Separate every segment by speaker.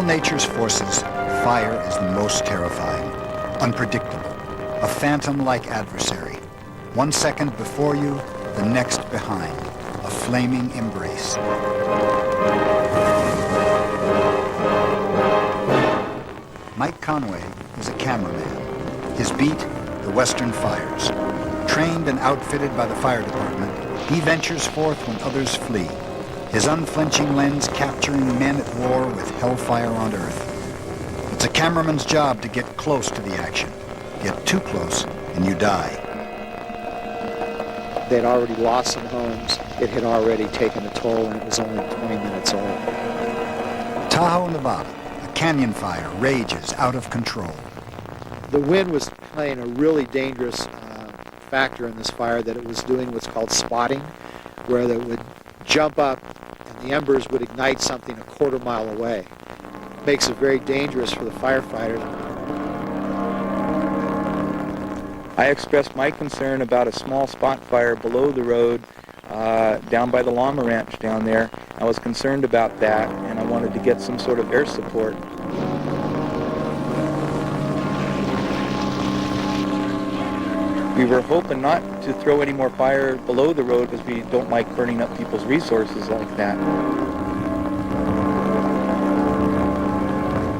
Speaker 1: all nature's forces, fire is the most terrifying, unpredictable, a phantom-like adversary. 1 second before you, the next behind, a flaming embrace. Mike Conway is a cameraman. His beat, the Western fires. Trained and outfitted by the fire department, he ventures forth when others flee. His unflinching lens capturing men at war with hellfire on earth. It's a cameraman's job to get close to the action. Get too close and you die.
Speaker 2: They'd already lost some homes. It had already taken a toll, and it was only 20 minutes old.
Speaker 1: Tahoe, Nevada. A canyon fire rages out of control.
Speaker 2: The wind was playing a really dangerous factor in this fire, that it was doing what's called spotting, where it would jump up and the embers would ignite something a quarter mile away. It makes it very dangerous for the firefighters.
Speaker 3: I expressed my concern about a small spot fire below the road down by the llama ranch down there. I was concerned about that, and I wanted to get some sort of air support. We were hoping not to throw any more fire below the road because we don't like burning up people's resources like that.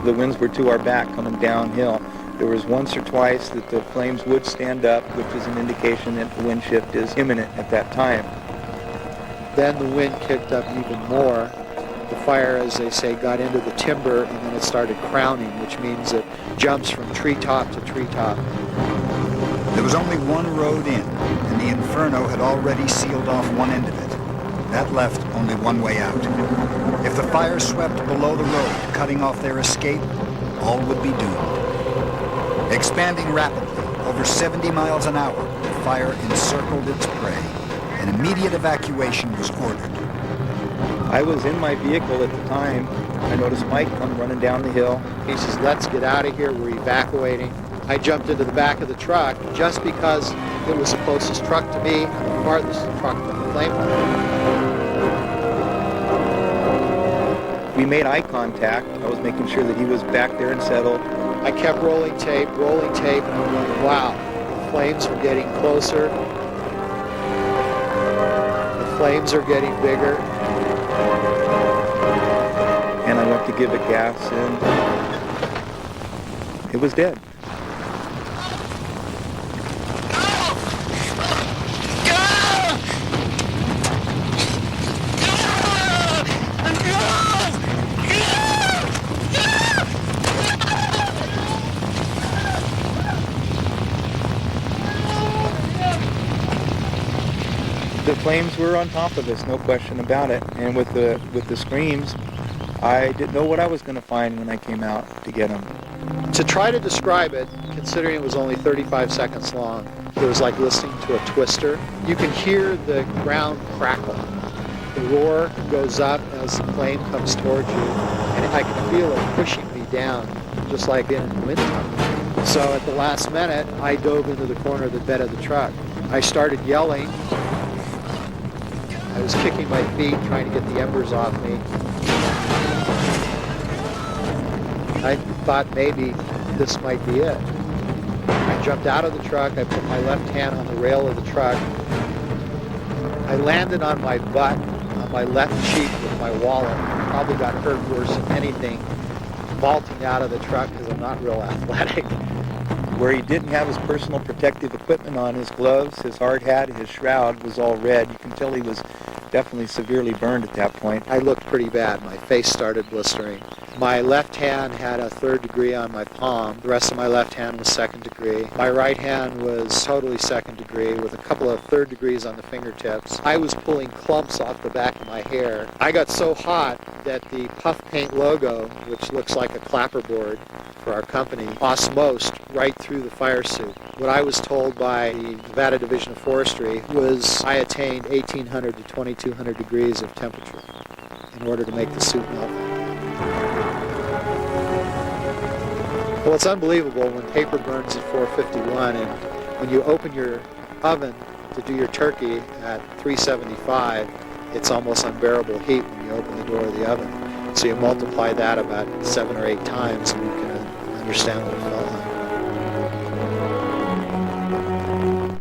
Speaker 3: The winds were to our back coming downhill. There was once or twice that the flames would stand up, which is an indication that the wind shift is imminent at that time.
Speaker 2: Then the wind kicked up even more. The fire, as they say, got into the timber, and then it started crowning, which means it jumps from treetop to treetop.
Speaker 1: There was only one road in, and the inferno had already sealed off one end of it. That left only one way out. If the fire swept below the road, cutting off their escape, all would be doomed. Expanding rapidly, over 70 miles an hour, the fire encircled its prey. An immediate evacuation was ordered.
Speaker 3: I was in my vehicle at the time. I noticed Mike come running down the hill.
Speaker 2: He says, "Let's get out of here, we're evacuating." I jumped into the back of the truck just because it was the closest truck to me and the farthest truck from the flame line.
Speaker 3: We made eye contact. I was making sure that he was back there and settled.
Speaker 2: I kept rolling tape, and I'm going, wow, the flames are getting closer. The flames are getting bigger.
Speaker 3: And I went to give it gas, and it was dead. The flames were on top of us, no question about it. And with the screams, I didn't know what I was going to find when I came out to get them.
Speaker 2: To try to describe it, considering it was only 35 seconds long, it was like listening to a twister. You can hear the ground crackle. The roar goes up as the flame comes towards you, and I can feel it pushing me down, just like in a wind tunnel. So at the last minute, I dove into the corner of the bed of the truck. I started yelling. I was kicking my feet, trying to get the embers off me. I thought maybe this might be it. I jumped out of the truck. I put my left hand on the rail of the truck. I landed on my butt, on my left cheek with my wallet. Probably got hurt worse than anything, vaulting out of the truck because I'm not real athletic.
Speaker 3: Where he didn't have his personal protective equipment on, his gloves, his hard hat, his shroud was all red. You can tell he was definitely severely burned at that point.
Speaker 2: I looked pretty bad. My face started blistering. My left hand had a 3rd degree on my palm. The rest of my left hand was 2nd degree. My right hand was totally 2nd degree with a couple of 3rd degrees on the fingertips. I was pulling clumps off the back of my hair. I got so hot that the puff paint logo, which looks like a clapperboard for our company, osmosed right through the fire suit. What I was told by the Nevada Division of Forestry was I attained 1,800 to 2,200 degrees of temperature in order to make the suit melt. Well, it's unbelievable when paper burns at 451, and when you open your oven to do your turkey at 375, it's almost unbearable heat when you open the door of the oven. So you multiply that about 7 or 8 times and you can understand what it felt like.